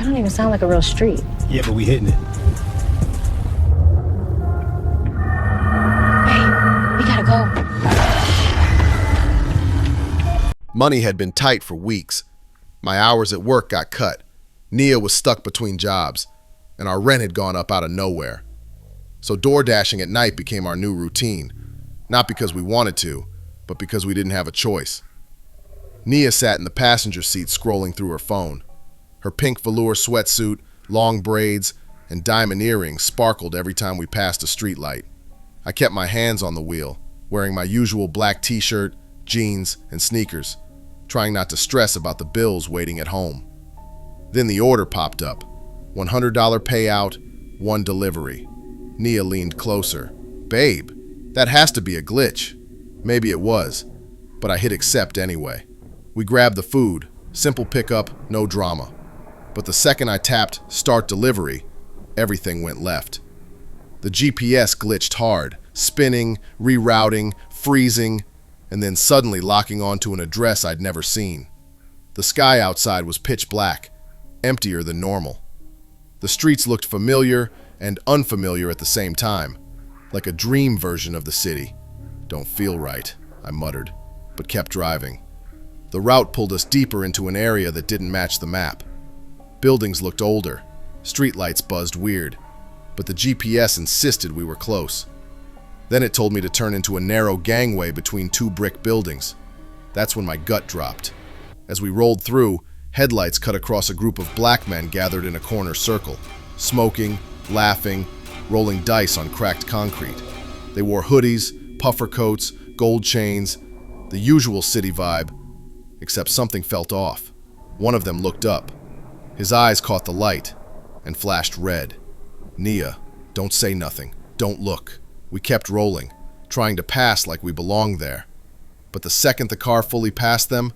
That don't even sound like a real street. Yeah, but we hitting it. Hey, we gotta go. Money had been tight for weeks. My hours at work got cut. Nia was stuck between jobs, and our rent had gone up out of nowhere. So DoorDashing at night became our new routine, not because we wanted to, but because we didn't have a choice. Nia sat in the passenger seat scrolling through her phone. Her pink velour sweatsuit, long braids, and diamond earrings sparkled every time we passed a streetlight. I kept my hands on the wheel, wearing my usual black t-shirt, jeans, and sneakers, trying not to stress about the bills waiting at home. Then the order popped up. $100 payout, 1 delivery. Nia leaned closer. Babe, that has to be a glitch. Maybe it was, but I hit accept anyway. We grabbed the food, simple pickup, no drama. But the second I tapped start delivery, everything went left. The GPS glitched hard, spinning, rerouting, freezing, and then suddenly locking onto an address I'd never seen. The sky outside was pitch black, emptier than normal. The streets looked familiar and unfamiliar at the same time, like a dream version of the city. Don't feel right, I muttered, but kept driving. The route pulled us deeper into an area that didn't match the map. Buildings looked older, streetlights buzzed weird, but the GPS insisted we were close. Then it told me to turn into a narrow gangway between 2 brick buildings. That's when my gut dropped. As we rolled through, headlights cut across a group of black men gathered in a corner circle, smoking, laughing, rolling dice on cracked concrete. They wore hoodies, puffer coats, gold chains, the usual city vibe, except something felt off. One of them looked up. His eyes caught the light and flashed red. Nia, don't say nothing. Don't look. We kept rolling, trying to pass like we belonged there. But the second the car fully passed them,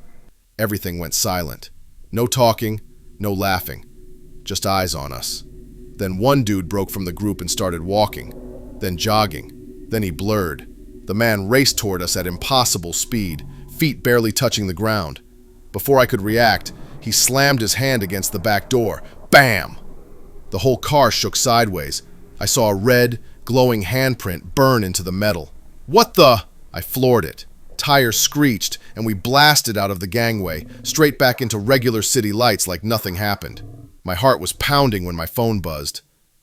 everything went silent. No talking, no laughing, just eyes on us. Then one dude broke from the group and started walking, then jogging, then he blurred. The man raced toward us at impossible speed, feet barely touching the ground. Before I could react, he slammed his hand against the back door. Bam! The whole car shook sideways. I saw a red, glowing handprint burn into the metal. What the? I floored it. Tires screeched, and we blasted out of the gangway, straight back into regular city lights like nothing happened. My heart was pounding when my phone buzzed.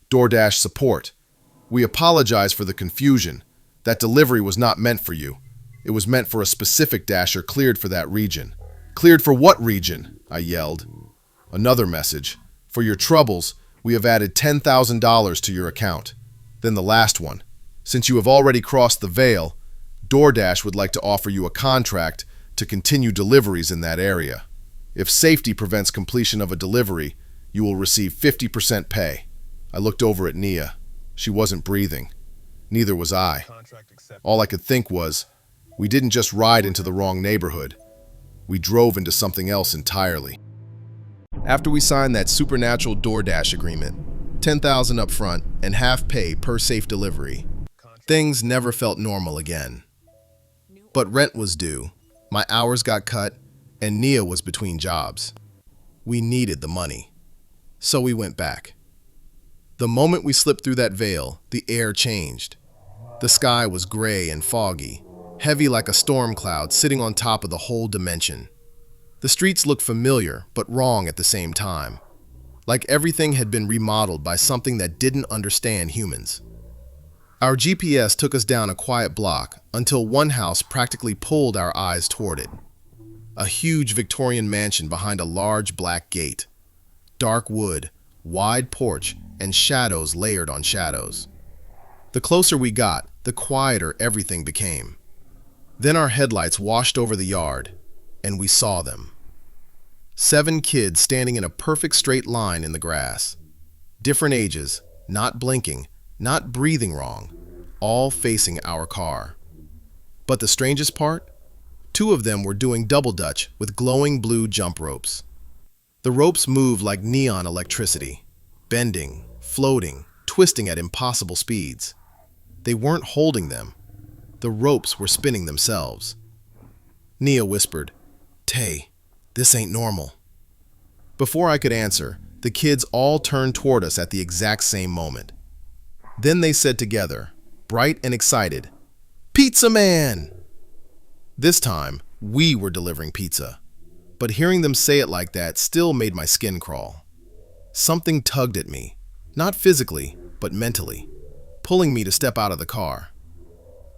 DoorDash support. We apologize for the confusion. That delivery was not meant for you. It was meant for a specific dasher cleared for that region. Cleared for what region? I yelled. Another message. For your troubles, we have added $10,000 to your account. Then the last one. Since you have already crossed the veil, DoorDash would like to offer you a contract to continue deliveries in that area. If safety prevents completion of a delivery, you will receive 50% pay. I looked over at Nia. She wasn't breathing. Neither was I. All I could think was, we didn't just ride into the wrong neighborhood. We drove into something else entirely. After we signed that supernatural DoorDash agreement, $10,000 up front and half pay per safe delivery, things never felt normal again. But rent was due, my hours got cut, and Nia was between jobs. We needed the money. So we went back. The moment we slipped through that veil, the air changed. The sky was gray and foggy, heavy like a storm cloud sitting on top of the whole dimension. The streets looked familiar, but wrong at the same time. Like everything had been remodeled by something that didn't understand humans. Our GPS took us down a quiet block until one house practically pulled our eyes toward it. A huge Victorian mansion behind a large black gate. Dark wood, wide porch, and shadows layered on shadows. The closer we got, the quieter everything became. Then our headlights washed over the yard, and we saw them. 7 kids standing in a perfect straight line in the grass. Different ages, not blinking, not breathing wrong, all facing our car. But the strangest part? 2 of them were doing double dutch with glowing blue jump ropes. The ropes moved like neon electricity, bending, floating, twisting at impossible speeds. They weren't holding them. The ropes were spinning themselves. Nia whispered, "Tay, this ain't normal." Before I could answer, The kids all turned toward us at the exact same moment. Then they said together, bright and excited, "Pizza Man!" This time, we were delivering pizza. But hearing them say it like that still made my skin crawl. Something tugged at me, not physically, but mentally, pulling me to step out of the car.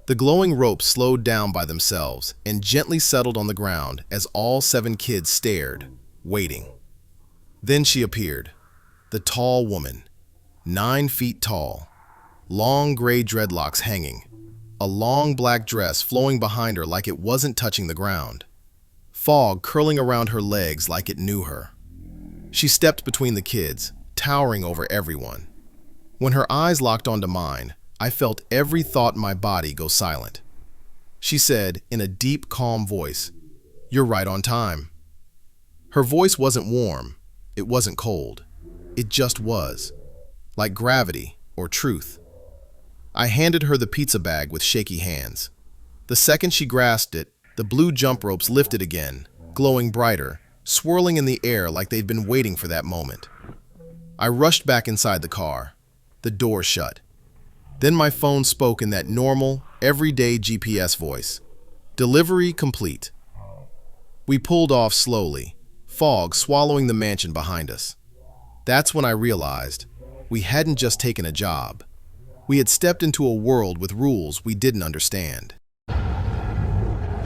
The glowing ropes slowed down by themselves and gently settled on the ground as all 7 kids stared, waiting. Then she appeared, the tall woman, 9 feet tall, long gray dreadlocks hanging, a long black dress flowing behind her like it wasn't touching the ground, fog curling around her legs like it knew her. She stepped between the kids, towering over everyone. When her eyes locked onto mine, I felt every thought in my body go silent. She said in a deep, calm voice, "You're right on time." Her voice wasn't warm, it wasn't cold. It just was, like gravity or truth. I handed her the pizza bag with shaky hands. The second she grasped it, the blue jump ropes lifted again, glowing brighter, swirling in the air like they'd been waiting for that moment. I rushed back inside the car. The door shut. Then my phone spoke in that normal, everyday GPS voice. "Delivery complete." We pulled off slowly, fog swallowing the mansion behind us. That's when I realized we hadn't just taken a job. We had stepped into a world with rules we didn't understand.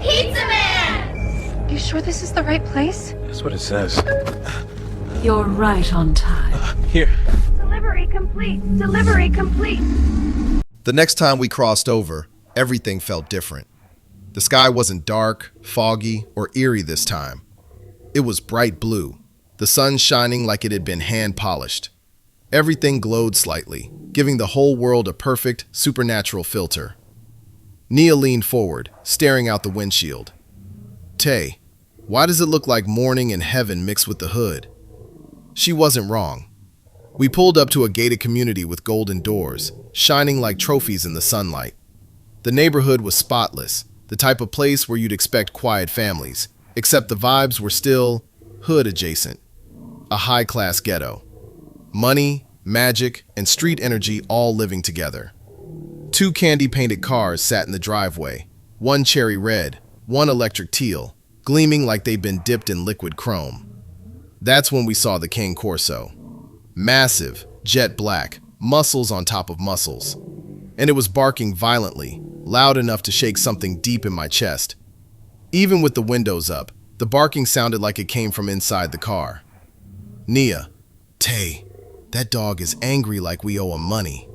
Pizza Man! You sure this is the right place? That's what it says. You're right on time. Here. Delivery complete! Delivery complete! The next time we crossed over, everything felt different. The sky wasn't dark, foggy, or eerie this time. It was bright blue, the sun shining like it had been hand-polished. Everything glowed slightly, giving the whole world a perfect, supernatural filter. Nia leaned forward, staring out the windshield. "Tay, why does it look like morning and heaven mixed with the hood?" She wasn't wrong. We pulled up to a gated community with golden doors, shining like trophies in the sunlight. The neighborhood was spotless, the type of place where you'd expect quiet families, except the vibes were still hood adjacent. A high-class ghetto. Money, magic, and street energy all living together. 2 candy-painted cars sat in the driveway, one cherry red, one electric teal, gleaming like they'd been dipped in liquid chrome. That's when we saw the Cane Corso. Massive, jet black, muscles on top of muscles. And it was barking violently, loud enough to shake something deep in my chest. Even with the windows up, the barking sounded like it came from inside the car. "Nia, Tay, that dog is angry like we owe him money."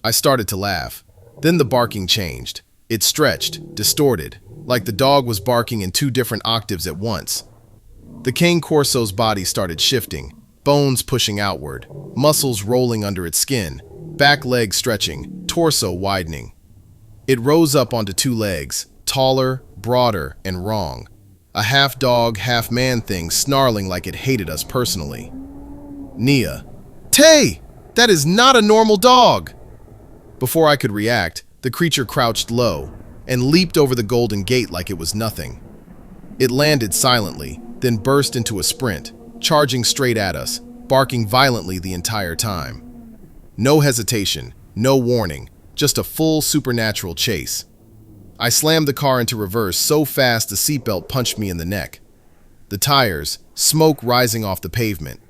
I started to laugh. Then the barking changed. It stretched, distorted, like the dog was barking in 2 different octaves at once. The Cane Corso's body started shifting, bones pushing outward, muscles rolling under its skin, back legs stretching, torso widening. It rose up onto 2 legs, taller, broader, and wrong. A half-dog, half-man thing snarling like it hated us personally. "Nia, Tay, that is not a normal dog!" Before I could react, the creature crouched low and leaped over the golden gate like it was nothing. It landed silently, then burst into a sprint, charging straight at us, barking violently the entire time. No hesitation, no warning, just a full supernatural chase. I slammed the car into reverse so fast the seatbelt punched me in the neck. The tires, smoke rising off the pavement.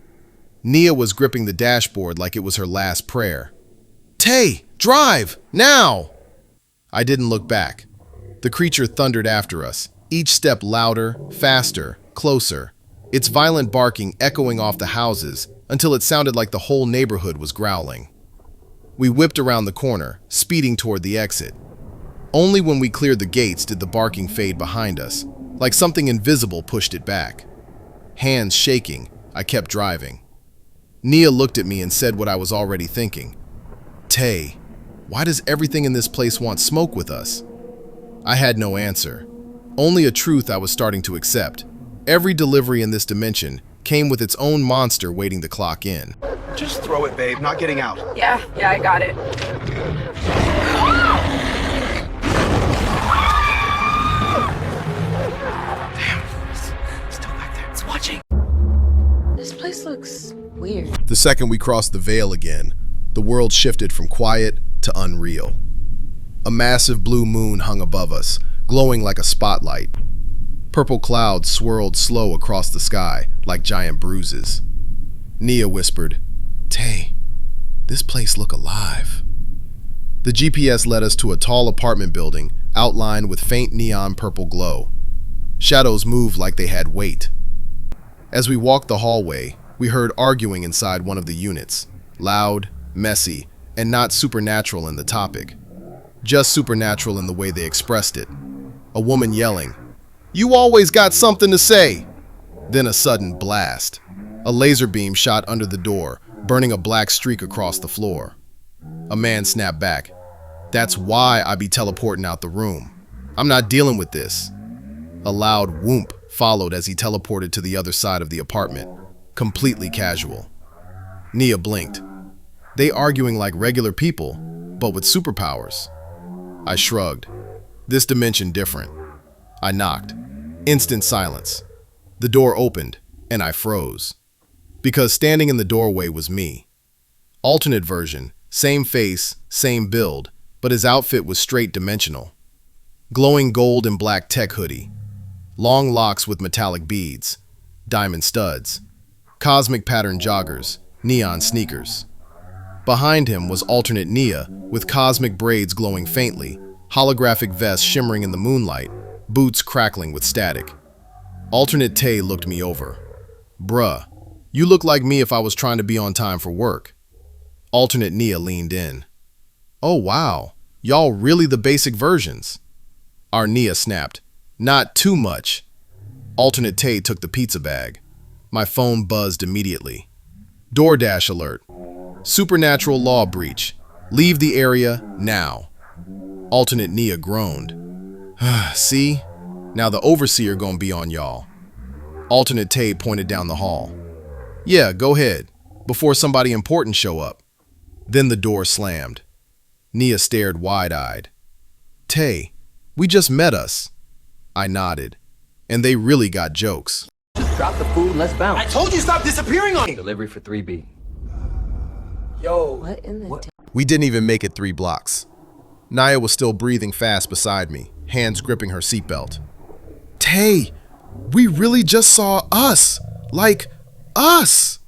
Nia was gripping the dashboard like it was her last prayer. "Tay, drive, now!" I didn't look back. The creature thundered after us, each step louder, faster, closer, its violent barking echoing off the houses until it sounded like the whole neighborhood was growling. We whipped around the corner, speeding toward the exit. Only when we cleared the gates did the barking fade behind us, like something invisible pushed it back. Hands shaking, I kept driving. Nia looked at me and said what I was already thinking. "Tay, why does everything in this place want smoke with us?" I had no answer. Only a truth I was starting to accept. Every delivery in this dimension came with its own monster waiting to clock in. Just throw it, babe. Not getting out. Yeah, I got it. Still back there. It's watching. This place place looks weird. The second we crossed the veil again, the world shifted from quiet to unreal. A massive blue moon hung above us, glowing like a spotlight. Purple clouds swirled slow across the sky like giant bruises. Nia whispered, "Tay, this place look alive." The GPS led us to a tall apartment building outlined with faint neon purple glow. Shadows moved like they had weight. As we walked the hallway, we heard arguing inside one of the units. Loud, messy, and not supernatural in the topic. Just supernatural in the way they expressed it. A woman yelling, "You always got something to say!" Then a sudden blast. A laser beam shot under the door, burning a black streak across the floor. A man snapped back. "That's why I be teleporting out the room. I'm not dealing with this." A loud whoomp followed as he teleported to the other side of the apartment, completely casual. Nia blinked. They arguing like regular people, but with superpowers. I shrugged. This dimension different. I knocked. Instant silence. The door opened, and I froze. Because standing in the doorway was me. Alternate version, same face, same build, but his outfit was straight dimensional. Glowing gold and black tech hoodie. Long locks with metallic beads. Diamond studs. Cosmic pattern joggers. Neon sneakers. Behind him was alternate Nia, with cosmic braids glowing faintly, holographic vest shimmering in the moonlight, boots crackling with static. Alternate Tay looked me over. "Bruh, you look like me if I was trying to be on time for work." Alternate Nia leaned in. "Oh wow, y'all really the basic versions." Our Nia snapped. "Not too much." Alternate Tay took the pizza bag. My phone buzzed immediately. DoorDash alert. Supernatural law breach. Leave the area now. Alternate Nia groaned. "See? Now the overseer gonna be on y'all." Alternate Tay pointed down the hall. "Yeah, go ahead, before somebody important show up." Then the door slammed. Nia stared wide-eyed. "Tay, we just met us." I nodded. And they really got jokes. Just drop the food and let's bounce. I told you stop disappearing on me! Delivery for 3B. Yo. What in the We didn't even make it 3 blocks. Nia was still breathing fast beside me, hands gripping her seatbelt. "Tay, we really just saw us! Like, us!"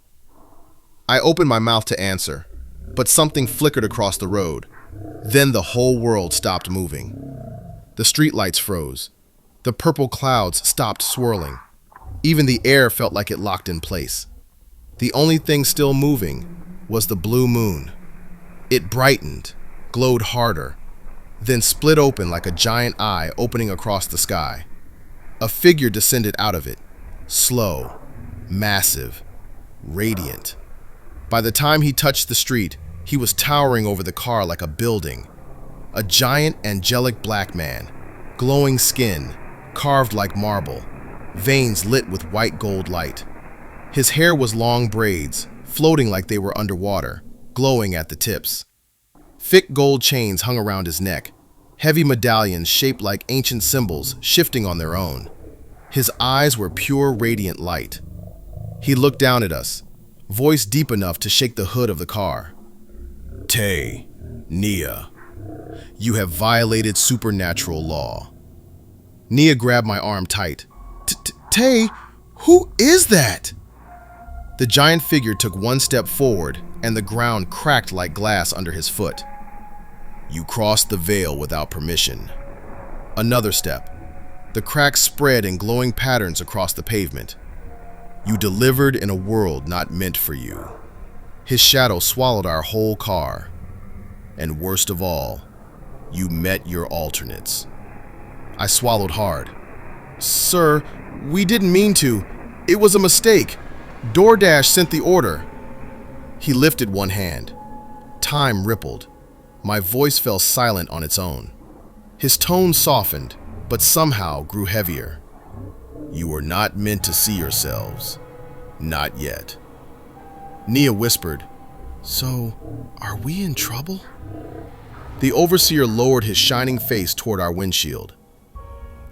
I opened my mouth to answer, but something flickered across the road. Then the whole world stopped moving. The streetlights froze. The purple clouds stopped swirling. Even the air felt like it locked in place. The only thing still moving was the blue moon. It brightened, glowed harder, then split open like a giant eye opening across the sky. A figure descended out of it, slow, massive, radiant. By the time he touched the street, he was towering over the car like a building. A giant angelic black man, glowing skin, carved like marble, veins lit with white gold light. His hair was long braids, floating like they were underwater, glowing at the tips. Thick gold chains hung around his neck, heavy medallions shaped like ancient symbols shifting on their own. His eyes were pure radiant light. He looked down at us, voice deep enough to shake the hood of the car. "Tay, Nia, you have violated supernatural law." Nia grabbed my arm tight. "Tay, who is that?" The giant figure took one step forward, and the ground cracked like glass under his foot. "You crossed the veil without permission." Another step. The cracks spread in glowing patterns across the pavement. "You delivered in a world not meant for you." His shadow swallowed our whole car. "And worst of all, you met your alternates." I swallowed hard. "Sir, we didn't mean to. It was a mistake. DoorDash sent the order." He lifted one hand. Time rippled. My voice fell silent on its own. His tone softened, but somehow grew heavier. "You were not meant to see yourselves. Not yet." Nia whispered, "So, are we in trouble?" The overseer lowered his shining face toward our windshield.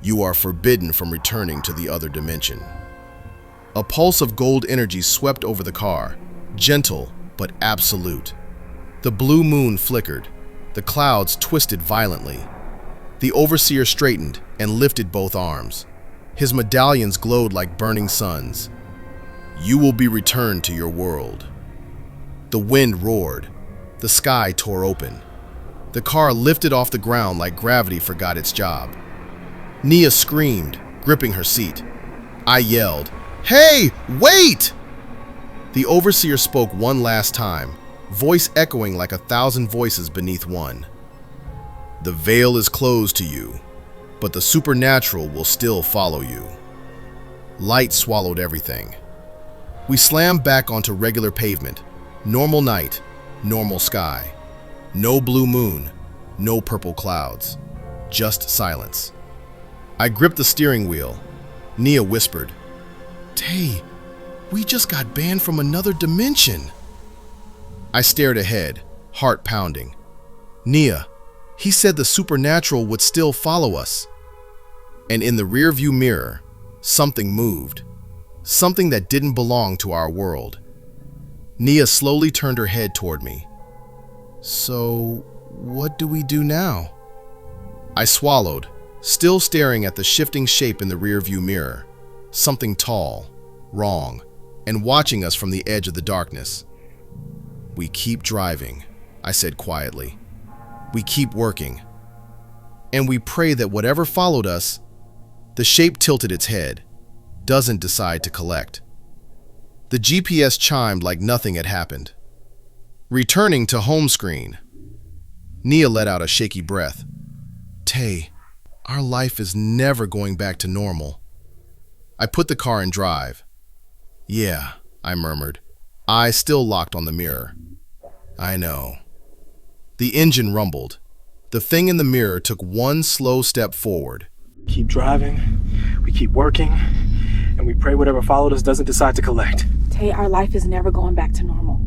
"You are forbidden from returning to the other dimension." A pulse of gold energy swept over the car, gentle but absolute. The blue moon flickered. The clouds twisted violently. The overseer straightened and lifted both arms. His medallions glowed like burning suns. You will be returned to your world. The wind roared. The sky tore open. The car lifted off the ground like gravity forgot its job. Nia screamed, gripping her seat. I yelled, "Hey, wait!" The overseer spoke one last time, voice echoing like 1,000 voices beneath one. The veil is closed to you, but the supernatural will still follow you. Light swallowed everything. We slammed back onto regular pavement. Normal night, normal sky. No blue moon, no purple clouds. Just silence. I gripped the steering wheel. Nia whispered, "Tay, we just got banned from another dimension." I stared ahead, heart pounding. Nia, he said the supernatural would still follow us. And in the rearview mirror, something moved. Something that didn't belong to our world. Nia slowly turned her head toward me. So, what do we do now? I swallowed, still staring at the shifting shape in the rearview mirror. Something tall, wrong, and watching us from the edge of the darkness. We keep driving, I said quietly. We keep working. And we pray that whatever followed us, the shape tilted its head, doesn't decide to collect. The GPS chimed like nothing had happened. Returning to home screen. Nia let out a shaky breath. Tay, our life is never going back to normal. I put the car in drive. Yeah, I murmured, eyes still locked on the mirror. I know. The engine rumbled. The thing in the mirror took one slow step forward. Keep driving, we keep working, and we pray whatever followed us doesn't decide to collect. Tay, our life is never going back to normal.